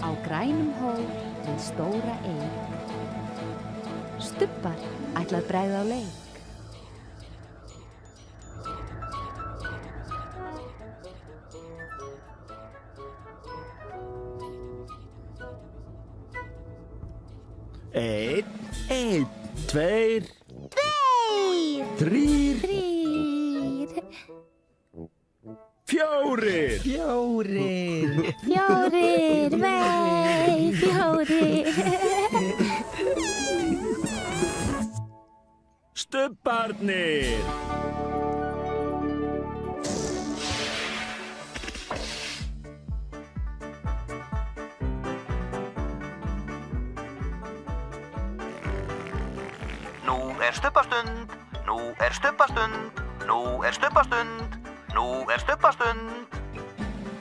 Á grænum hól við stóra eik. Stubbar ætlað bregða á leik. Einn, tveir, þrír, fjórir, Fjórir. Stubbarnir. Nú er stubbastund, nú er stubbastund, nú er stubbastund, nú er stubbastund.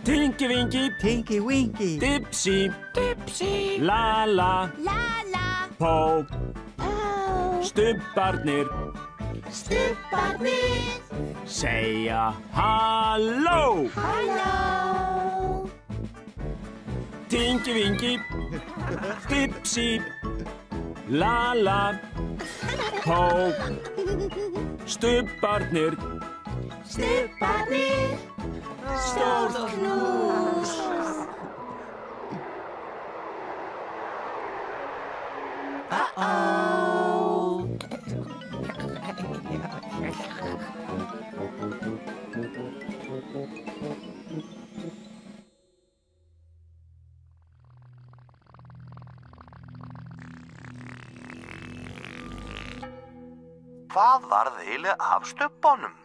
Tingi-vingi, Tingi-wingi, Dipsy, Dipsy. Lala, Lala. Pó, Pó. Stubbarnir, Stubbarnir. segja halló. Halló. Tingi-vingi, Dipsy, Lala, Pó, Stubbarnir, Stubbarnir. Stórt knús. Hvað varð eiginlega af stubbanum?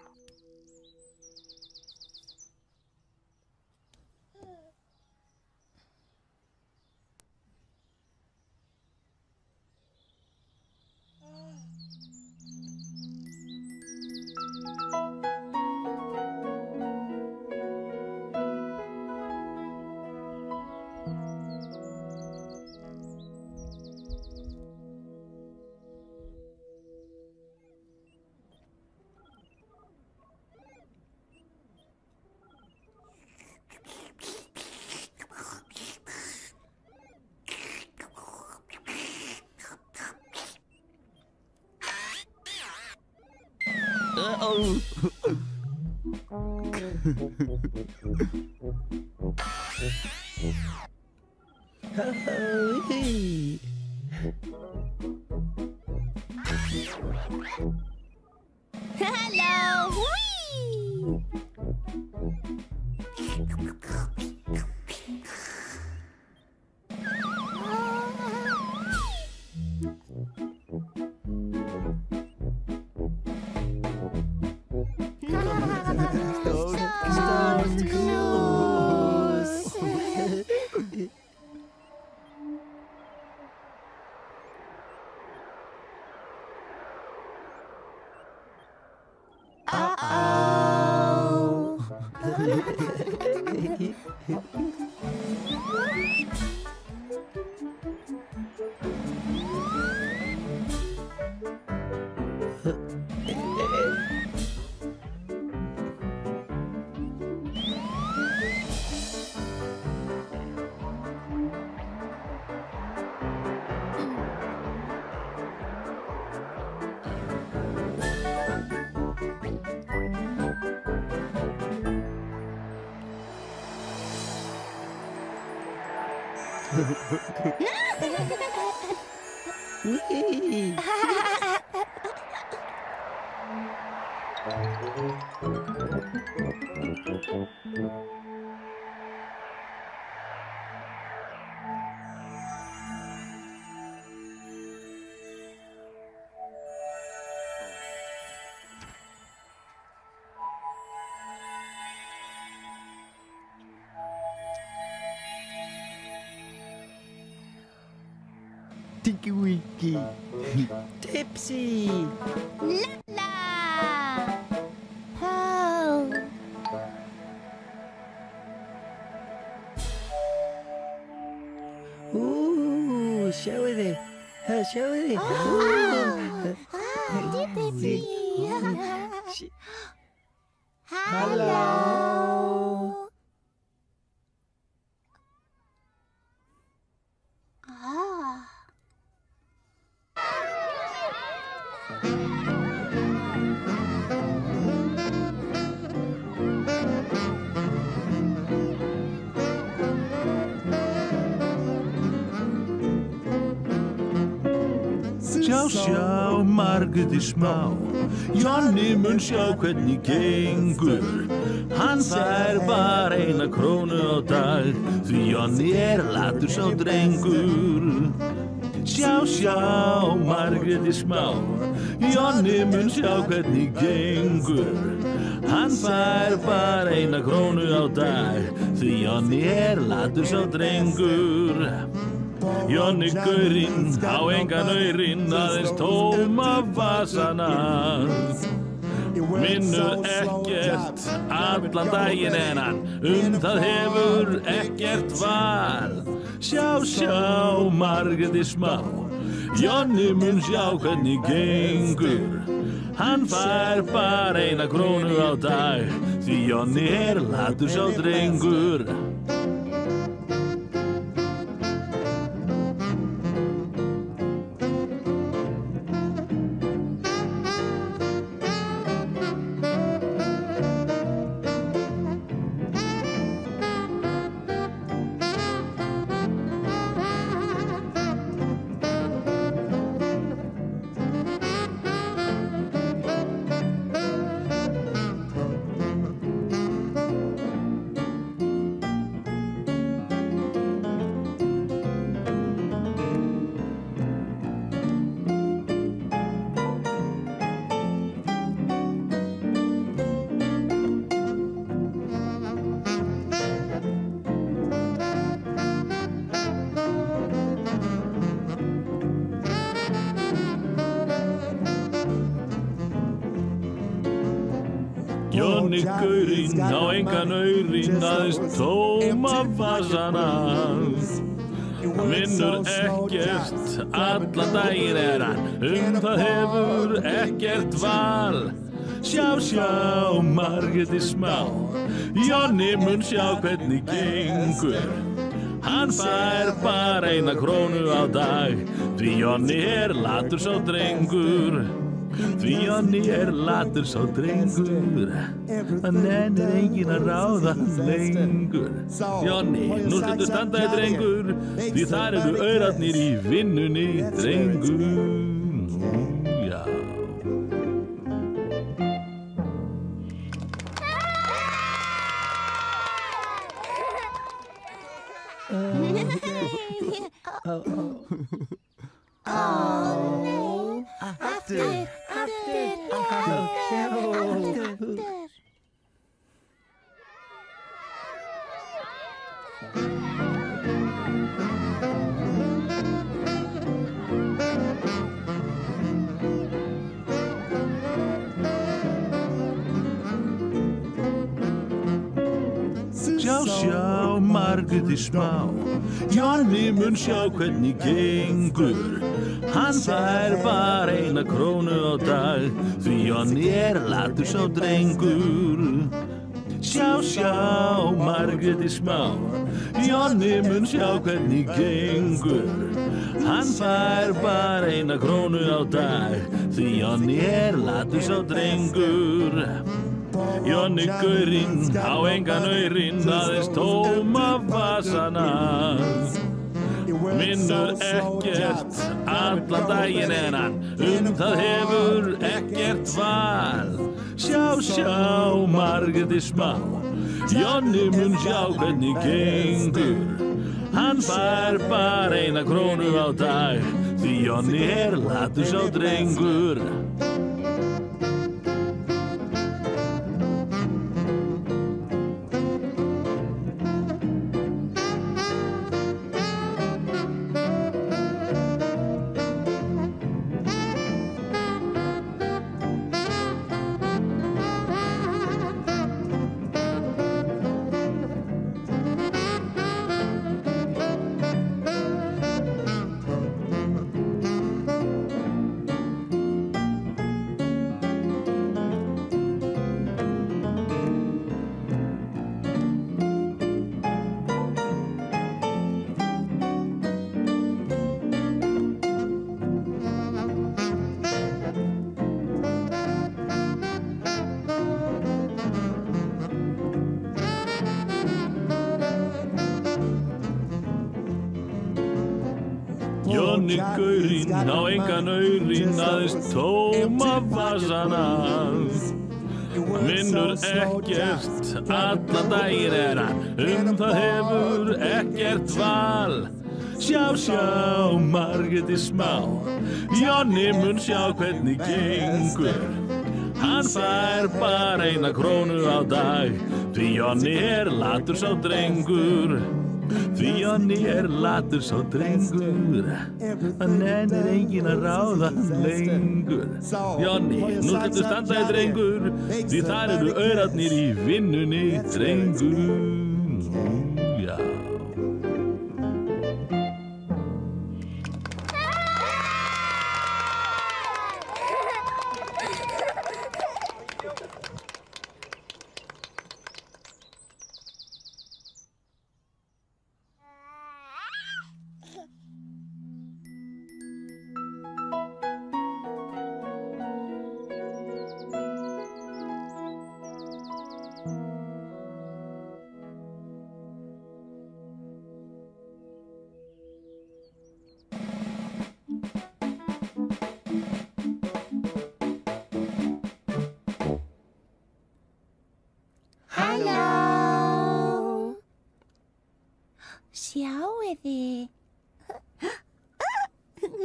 Hello. Whee! Stórt knús. Tinky-winky, Dipsy, Lala. Pó. sjáu þið, sjáu þið. Dipsy. Hello. Sjá, Margrét smá. Jonni mun sjá hvernig gengur. Hann fær bara 1 krónu á dag, því Jonni latur sá drengur. Sjá, Margrét smá. Jonni mun sjá hvernig gengur. Hann fær bara 1 krónu á dag, því Jonni latur sá drengur. Jonni gaurinn á engan aurinn, aðeins tóma vasana. Vinnur ekkert allan daginn en hann það hefur ekkert val. Sjá, Margrét smá. Jonni mun sjá hvernig gengur. Hann fær bara 1 krónu á dag, því Jonni latur sá drengur. Jonni gaurinn á engan aurinn, aðeins tóma vasana. Vinnur ekkert allan daginn hann það hefur ekkert val. Sjá, Margrét smá. Jonni mun sjá hvernig gengur. Hann fær bara 1 krónu á dag, því Jonni latur sá drengur. Því Jonni latur sá drengur. Hann nennir enginn að ráða hann lengur. Jonni, nú skuldu standa þér drengur, því þar eru aurarnir í vinnunni, drengur. Já. Aftur. Sjá, Margrét smá. Jonni mun sjá hvernig gengur. Hann fær bara 1 krónu á dag, því Jonni latur sá drengur. Sjá, Margrét smá. Jonni mun sjá hvernig gengur. Hann fær bara 1 krónu á dag, því Jonni latur sá drengur. Jonni gaurinn á engan aurinn, aðeins tóma vasana. Vinnur ekkert allan daginn en hann það hefur ekkert val. Sjá, Margrét smá. Jonni mun sjá hvernig gengur. Hann fær bara 1 krónu á dag, því Jonni latur sá drengur. Jonni gaurinn á engan aurinn aðeins tóma vasana. Vinnur ekkert, allan daginn hann, það hefur ekkert val. Sjá, Margréti smá, Jonni mun sjá hvernig gengur. Hann fær bara 1 krónu á dag, því Jonni latur sá drengur. Því Jonni latur sá drengur, hann nennir enginn að ráða hann lengur. Jonni, nú skaltu standa drengur, því þar eru aurarnir í vinnunni, drengur. Já.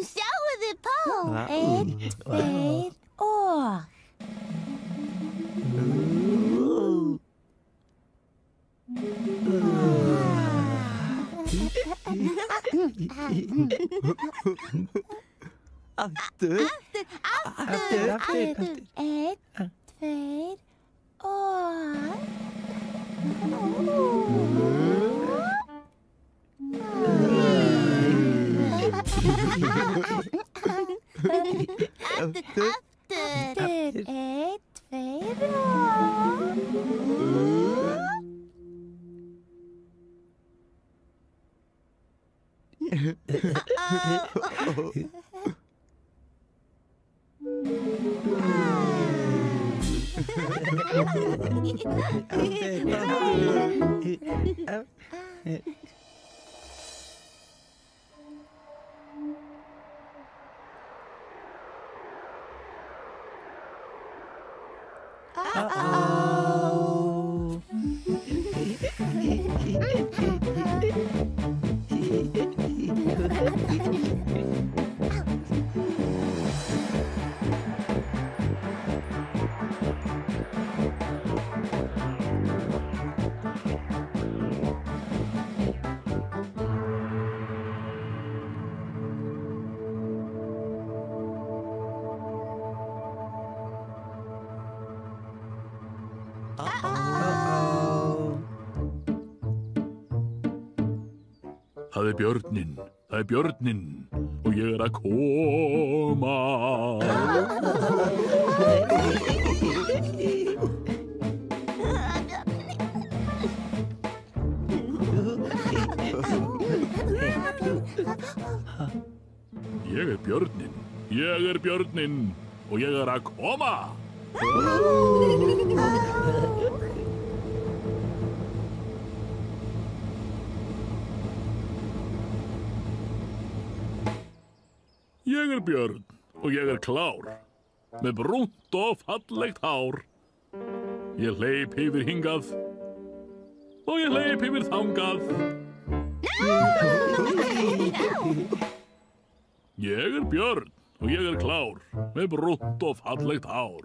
Sjáiði Pál, 1, 2 og. Aftur. 1, 2 og. Aftur. 1, 2 Það er björninn og ég að koma. Ég er björninn og ég að koma. Ég er björn og ég er klár, með brúnt og fallegt hár. Ég hleyp yfir hingað og ég hleyp yfir þangað. Ég er björn og ég er klár, með brúnt og fallegt hár.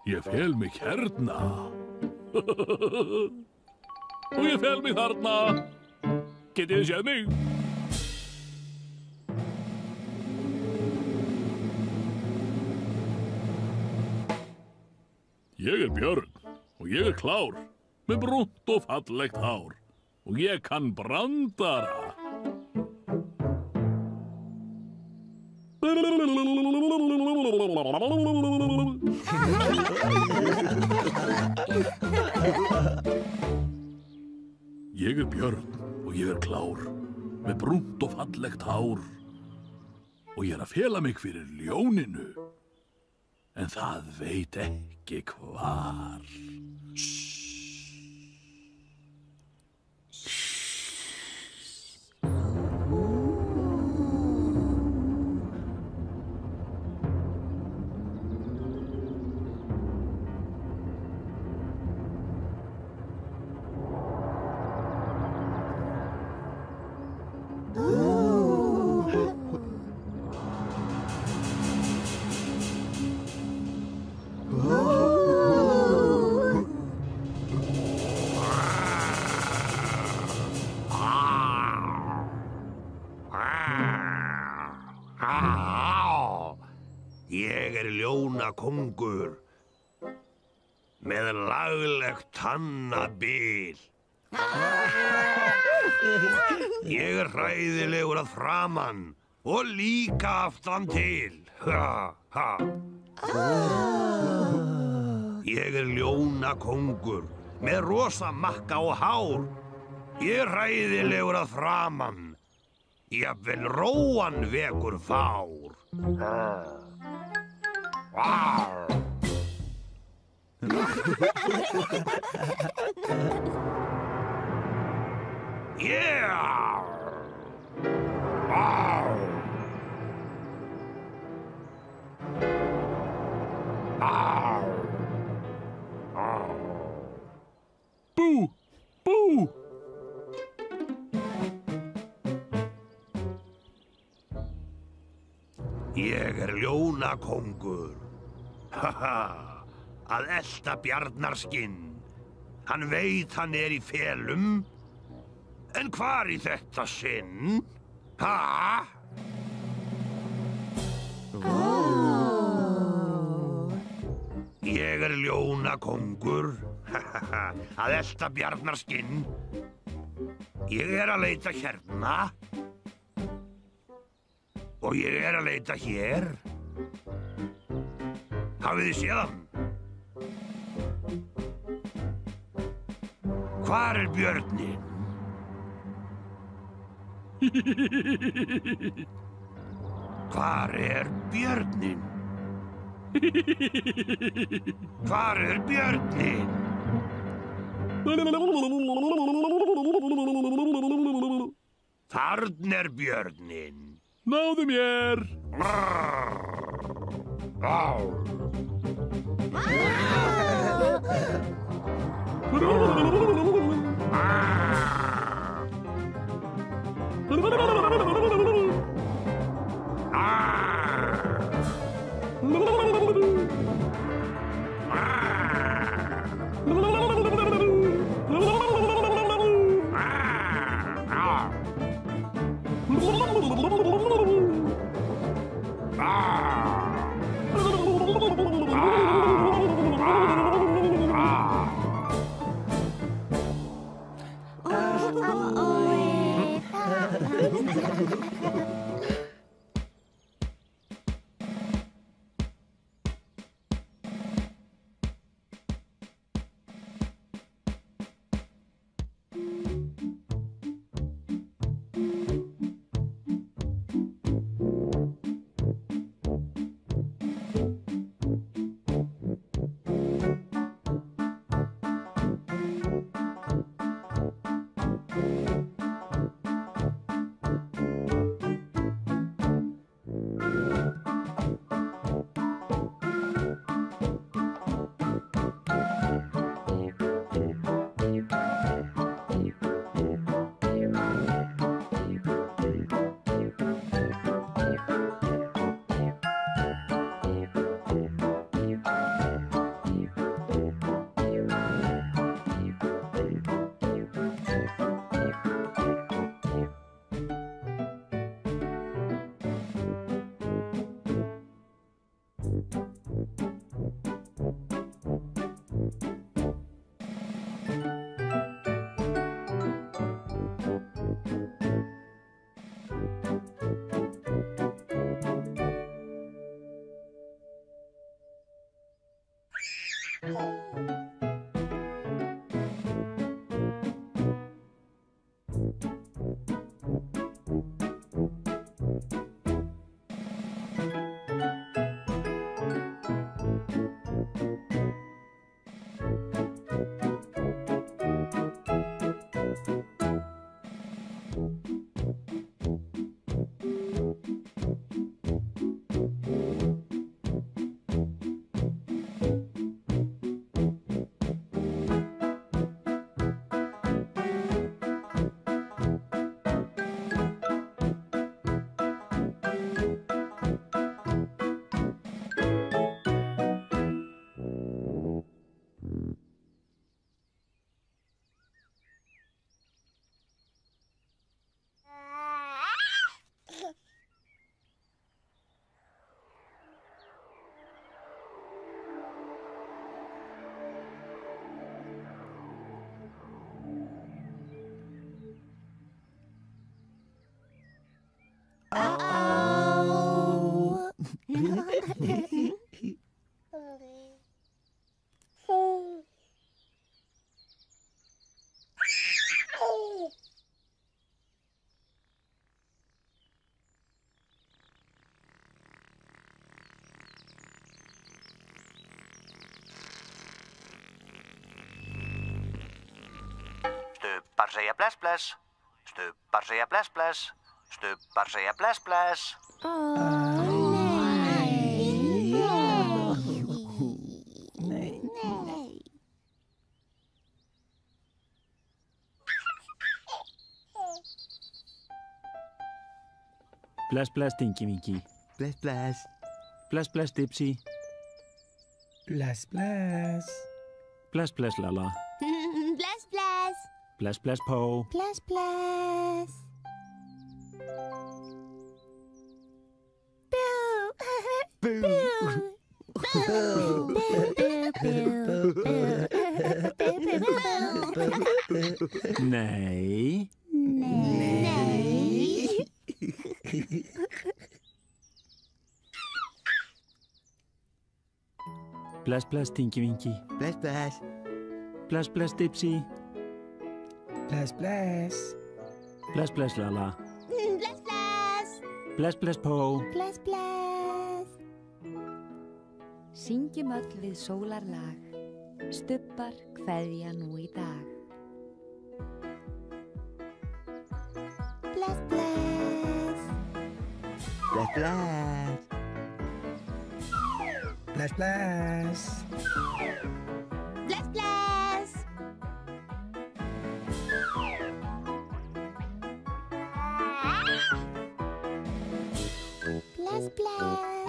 Ég fel mig hérna og ég fel mig þarna. Getið þið séð mig? Ég er björn og ég er klár, með brúnt og fallegt hár. Og ég kann brandara. Ég er björn og ég er klár, með brúnt og fallegt hár. Og ég er að fela mig fyrir ljóninu. En það veit ekki hvar. Ég ljónakóngur með laglegt tannabil. Ég hræðilegur að framan og líka aftan til. Ég ljónakóngur með rosa makka og hár. Ég hræðilegur að framan, jafnvel róan vekur fár. Bú, bú. Ég ljónakóngur, að elta bjarnarskinn. Hann veit hann í felum, en hvar í þetta sinn? Ég ljónakóngur, að elta bjarnarskinn. Ég að leita hérna. Og ég að leita hér. Hafið þið séð hann? Hvar björninn? Hvar björninn? Hvar björninn? Þarna björninn. Náðu mér! Stubbar segja bless bless. Stubbar segja bless bless. Stubbar segja bless bless. Bless, bless, Dinky Winky. Bless, bless. Bless, bless, Dipsy. Bless, bless. Bless, bless, Lala. Bless, bless. Bless, bless, Po. Bless, bless. Boo. Boo. Boo. Nei. Nej. Bless, bless, Dinky Winky. Bless, bless. Bless, bless, Dipsy. Bless, bless. Bless, bless, Lala. Bless, bless. Bless, bless, Po. Bless, bless. Syngjum öll við sólarlag, stubbar kveðja nú í dag. Bless, bless. Bless, bless. Bless, bless. Bless, bless. Bless, bless.